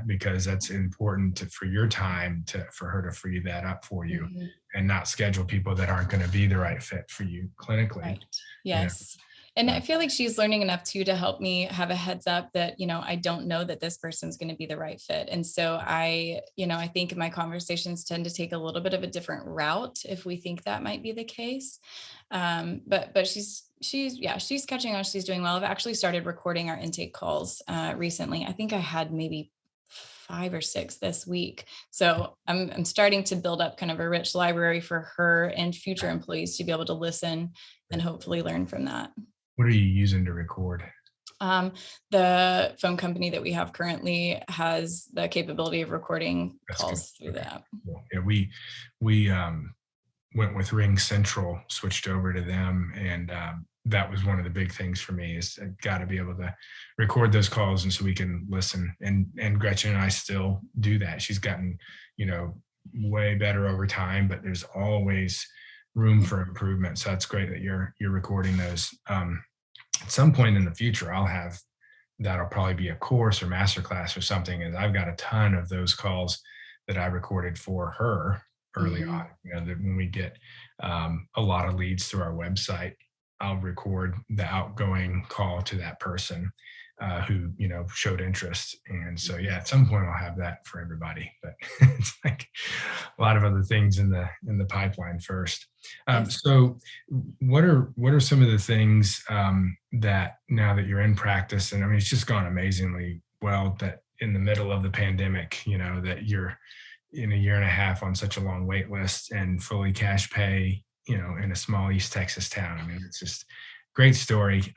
because that's important for your time, for her to free that up for you, and not schedule people that aren't going to be the right fit for you clinically. Right. Yes. And I feel like she's learning enough too to help me have a heads up that, I don't know that this person's going to be the right fit. And so I think my conversations tend to take a little bit of a different route if we think that might be the case. But she's catching on. She's doing well. I've actually started recording our intake calls recently. I think I had maybe 5 or 6 this week. So I'm starting to build up kind of a rich library for her and future employees to be able to listen and hopefully learn from that. What are you using to record? The phone company that we have currently has the capability of recording calls through the app. Yeah, we went with Ring Central, switched over to them, and that was one of the big things for me, is I got to be able to record those calls, and so we can listen. And Gretchen and I still do that. She's gotten, way better over time, but there's always room for improvement. So that's great that you're recording those. At some point in the future, that'll probably be a course or masterclass or something. And I've got a ton of those calls that I recorded for her early on. That when we get a lot of leads through our website, I'll record the outgoing call to that person who showed interest. And so yeah, at some point I'll have that for everybody, but it's like a lot of other things in the pipeline first. So what are some of the things that, now that you're in practice, and I mean, it's just gone amazingly well, that in the middle of the pandemic, that you're in a year and a half on such a long wait list and fully cash pay, in a small East Texas town. I mean, it's just great story.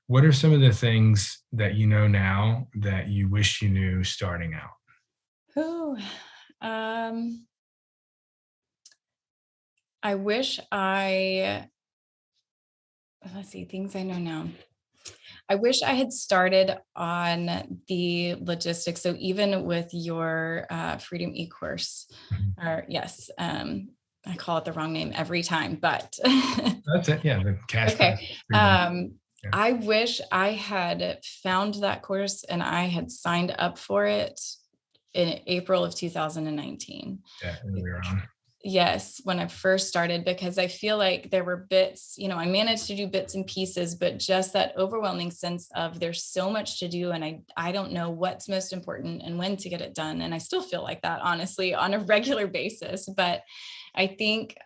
What are some of the things that you know now that you wish you knew starting out? I wish let's see, things I know now. I wish I had started on the logistics. So even with your Freedom e-course, or yes, I call it the wrong name every time, but that's it. Yeah, the cash. Okay. I wish I had found that course and I had signed up for it in April of 2019. Yeah, earlier on. Yes, when I first started, because I feel like there were bits, I managed to do bits and pieces, but just that overwhelming sense of there's so much to do and I don't know what's most important and when to get it done. And I still feel like that, honestly, on a regular basis. But I think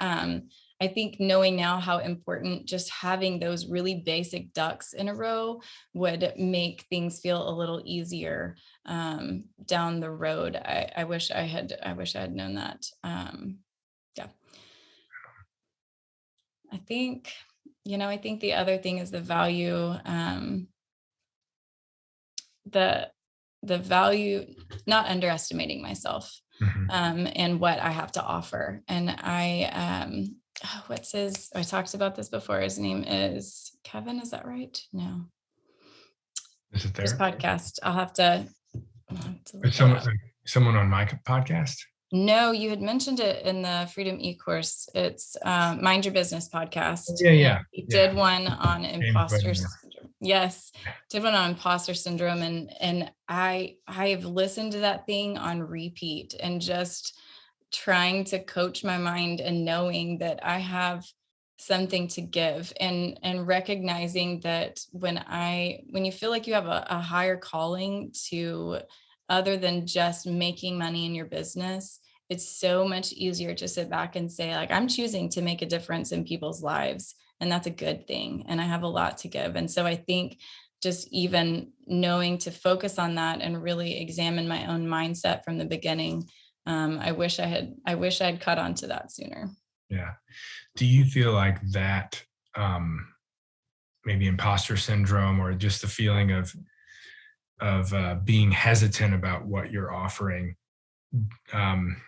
knowing now how important just having those really basic ducks in a row would make things feel a little easier down the road. I wish I had known that. Yeah. I think the other thing is the value, the value, not underestimating myself, and what I have to offer. And I talked about this before. His name is Kevin. Is that right? No. Is it there? This podcast. I'll have to someone on my podcast? No, you had mentioned it in the Freedom e-course. It's Mind Your Business podcast. Yeah. He did one on imposter syndrome. Yes, did one on imposter syndrome, and I have listened to that thing on repeat and just trying to coach my mind and knowing that I have something to give, and recognizing that when you feel like you have a higher calling to, other than just making money in your business, it's so much easier to sit back and say, like, I'm choosing to make a difference in people's lives. And that's a good thing. And I have a lot to give. And so I think just even knowing to focus on that and really examine my own mindset from the beginning. I wish I had caught on to that sooner. Yeah. Do you feel like that, maybe imposter syndrome, or just the feeling of being hesitant about what you're offering, um,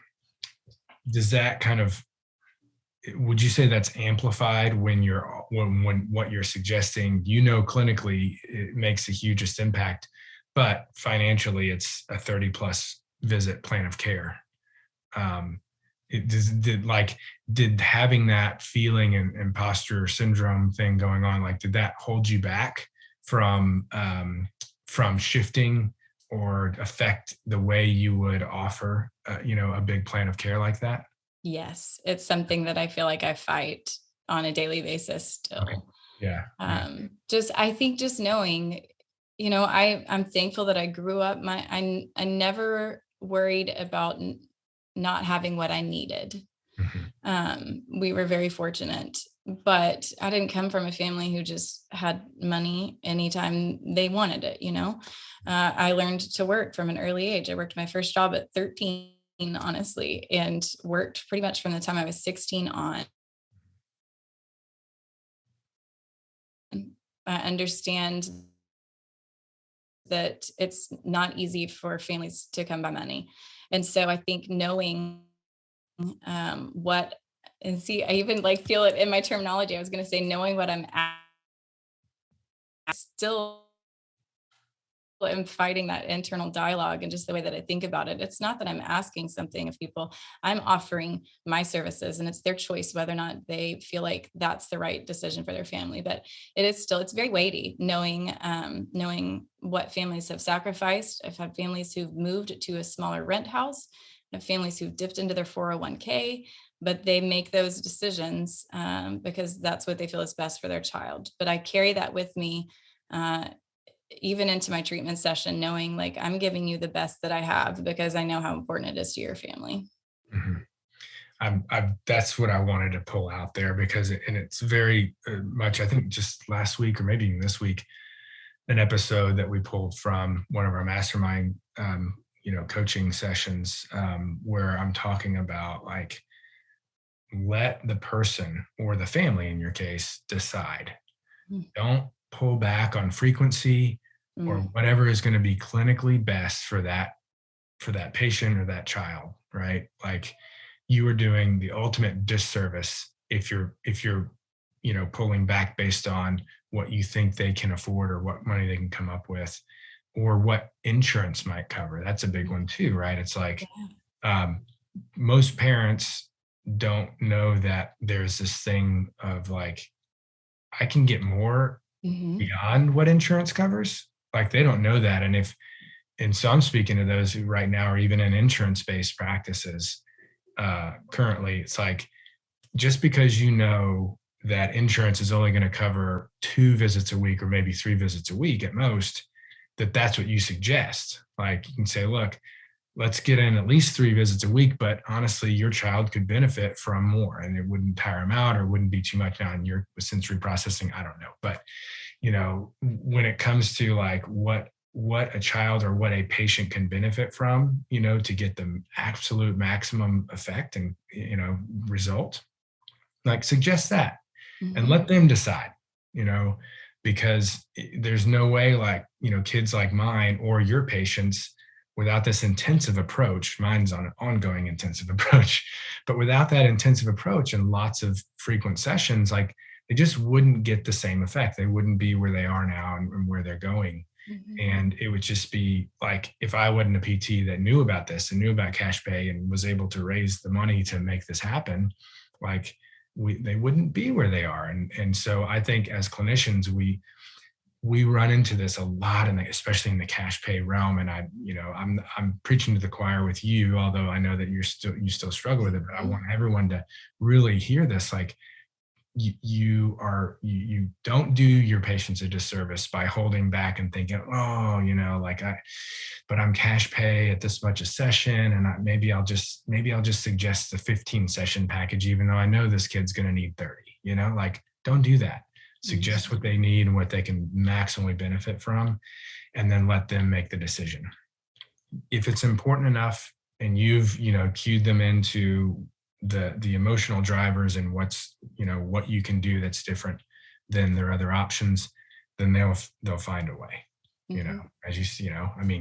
does that kind of, would you say that's amplified when when what you're suggesting, clinically it makes the hugest impact, but financially it's a 30 plus visit plan of care? Um, did having that feeling and imposter syndrome thing going on, like, did that hold you back from shifting or affect the way you would offer, a big plan of care like that? Yes, it's something that I feel like I fight on a daily basis Okay. still. Yeah. Yeah. Just I think just knowing, I'm thankful that I grew up. I never worried about not having what I needed. Mhm. We were very fortunate, but I didn't come from a family who just had money anytime they wanted it. I learned to work from an early age. I worked my first job at 13, honestly, and worked pretty much from the time I was 16 on. I understand that it's not easy for families to come by money. And so I think knowing what, and see, I even like feel it in my terminology. I was going to say, knowing what I'm at, I still am fighting that internal dialogue and just the way that I think about it. It's not that I'm asking something of people. I'm offering my services, and it's their choice whether or not they feel like that's the right decision for their family. But it's very weighty knowing what families have sacrificed. I've had families who've moved to a smaller rent house. I have families who've dipped into their 401k, but they make those decisions because that's what they feel is best for their child. But I carry that with me uh, even into my treatment session, knowing like I'm giving you the best that I have because I know how important it is to your family. Mhm. That's what I wanted to pull out there, because and it's very much, I think, just last week or maybe even this week, an episode that we pulled from one of our mastermind, coaching sessions, where I'm talking about, like, let the person or the family in your case decide. Don't pull back on frequency or Mm-hmm. whatever is going to be clinically best for that patient or that child, right? Like, you are doing the ultimate disservice if you're pulling back based on what you think they can afford or what money they can come up with or what insurance might cover. That's a big one too, right? It's like, um, most parents don't know that there's this thing of, like, I can get more Mm-hmm. beyond what insurance covers. Like, they don't know that. And so I'm speaking to those who right now are even in insurance-based practices. Currently, it's like, just because you know that insurance is only going to cover 2 visits a week or maybe 3 visits a week at most, that's what you suggest. Like, you can say, look, let's get in at least 3 visits a week, but honestly, your child could benefit from more and it wouldn't tire them out or wouldn't be too much on your sensory processing. I don't know. But, when it comes to, like, what a child or what a patient can benefit from, to get the absolute maximum effect and, result, like, suggest that and Mm-hmm. let them decide, you know, because there's no way, like, kids like mine or your patients, without this intensive approach. Mine's on an ongoing intensive approach, but without that intensive approach and lots of frequent sessions, like, they just wouldn't get the same effect. They wouldn't be where they are now and where they're going. Mm-hmm. And it would just be like, if I wasn't a PT that knew about this and knew about cash pay and was able to raise the money to make this happen, like, they wouldn't be where they are. And so I think as clinicians, we run into this a lot, especially in the cash pay realm. And I'm preaching to the choir with you, although I know that you still struggle with it. But I want everyone to really hear this. Like, you don't do your patients a disservice by holding back and thinking, oh, but I'm cash pay at this much a session, and maybe I'll just suggest the 15 session package, even though I know this kid's going to need 30. Don't do that. Suggest what they need and what they can maximally benefit from, and then let them make the decision. If it's important enough and you've cued them into the emotional drivers and what you can do that's different than their other options, then they'll find a way. As you see,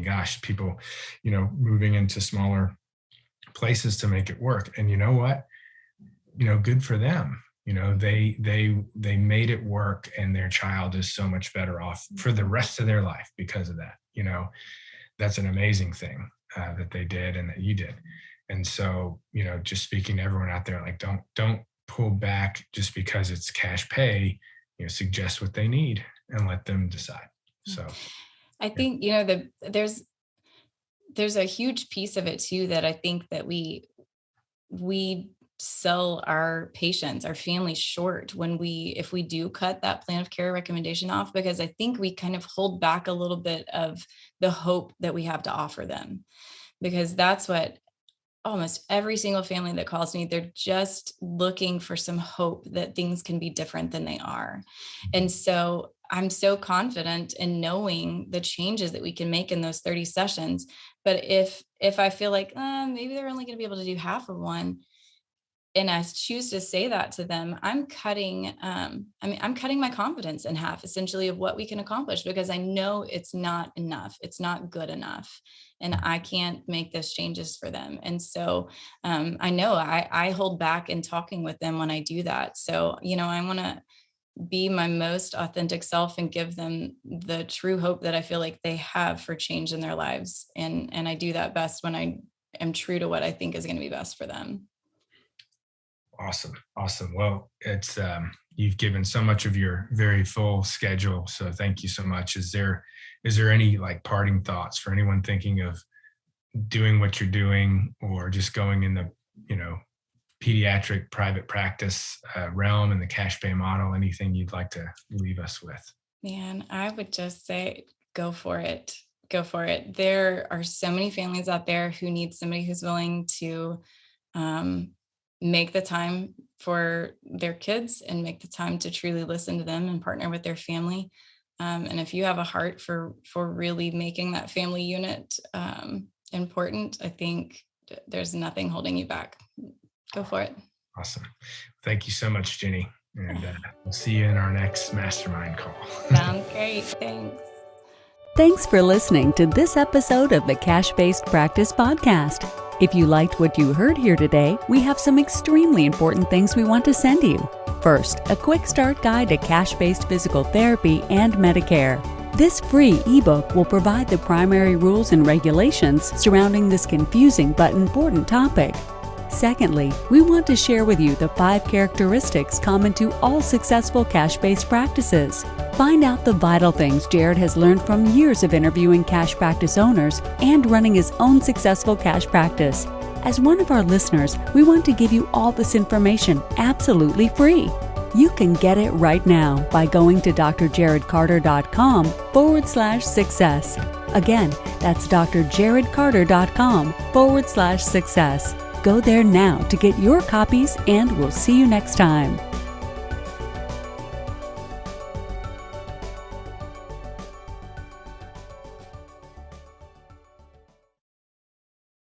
gosh, people moving into smaller places to make it work, and what, good for them. They made it work, and their child is so much better off for the rest of their life because of that. That's an amazing thing that they did and that you did. And so, just speaking to everyone out there, don't pull back just because it's cash pay. Suggest what they need and let them decide. So I think, there's a huge piece of it too, that I think that we sell our patients, our families short if we do cut that plan of care recommendation off, because I think we kind of hold back a little bit of the hope that we have to offer them, because that's what almost every single family that calls me, they're just looking for some hope that things can be different than they are. And so I'm so confident in knowing the changes that we can make in those 30 sessions. But if I feel like maybe they're only going to be able to do half of one, and I choose to say that to them, I'm cutting my confidence in half, essentially, of what we can accomplish, because I know it's not enough. It's not good enough. And I can't make those changes for them. And so I know I hold back in talking with them when I do that. So, I want to be my most authentic self and give them the true hope that I feel like they have for change in their lives. And I do that best when I am true to what I think is going to be best for them. Awesome. Well, it's you've given so much of your very full schedule, so thank you so much. Is there any parting thoughts for anyone thinking of doing what you're doing, or just going in the pediatric private practice realm and the cash pay model? Anything you'd like to leave us with? Man, I would just say go for it. There are so many families out there who need somebody who's willing to make the time for their kids and make the time to truly listen to them and partner with their family. And if you have a heart for really making that family unit important, I think there's nothing holding you back. Go for it. Awesome. Thank you so much, Jenny. And we'll see you in our next mastermind call. Sounds great. Thanks. Thanks for listening to this episode of the Cash-Based Practice Podcast. If you liked what you heard here today, we have some extremely important things we want to send you. First, a quick start guide to cash-based physical therapy and Medicare. This free ebook will provide the primary rules and regulations surrounding this confusing but important topic. Secondly, we want to share with you the 5 characteristics common to all successful cash-based practices. Find out the vital things Jared has learned from years of interviewing cash practice owners and running his own successful cash practice. As one of our listeners, we want to give you all this information absolutely free. You can get it right now by going to drjaredcarter.com/success. Again, that's drjaredcarter.com/success. Go there now to get your copies, and we'll see you next time.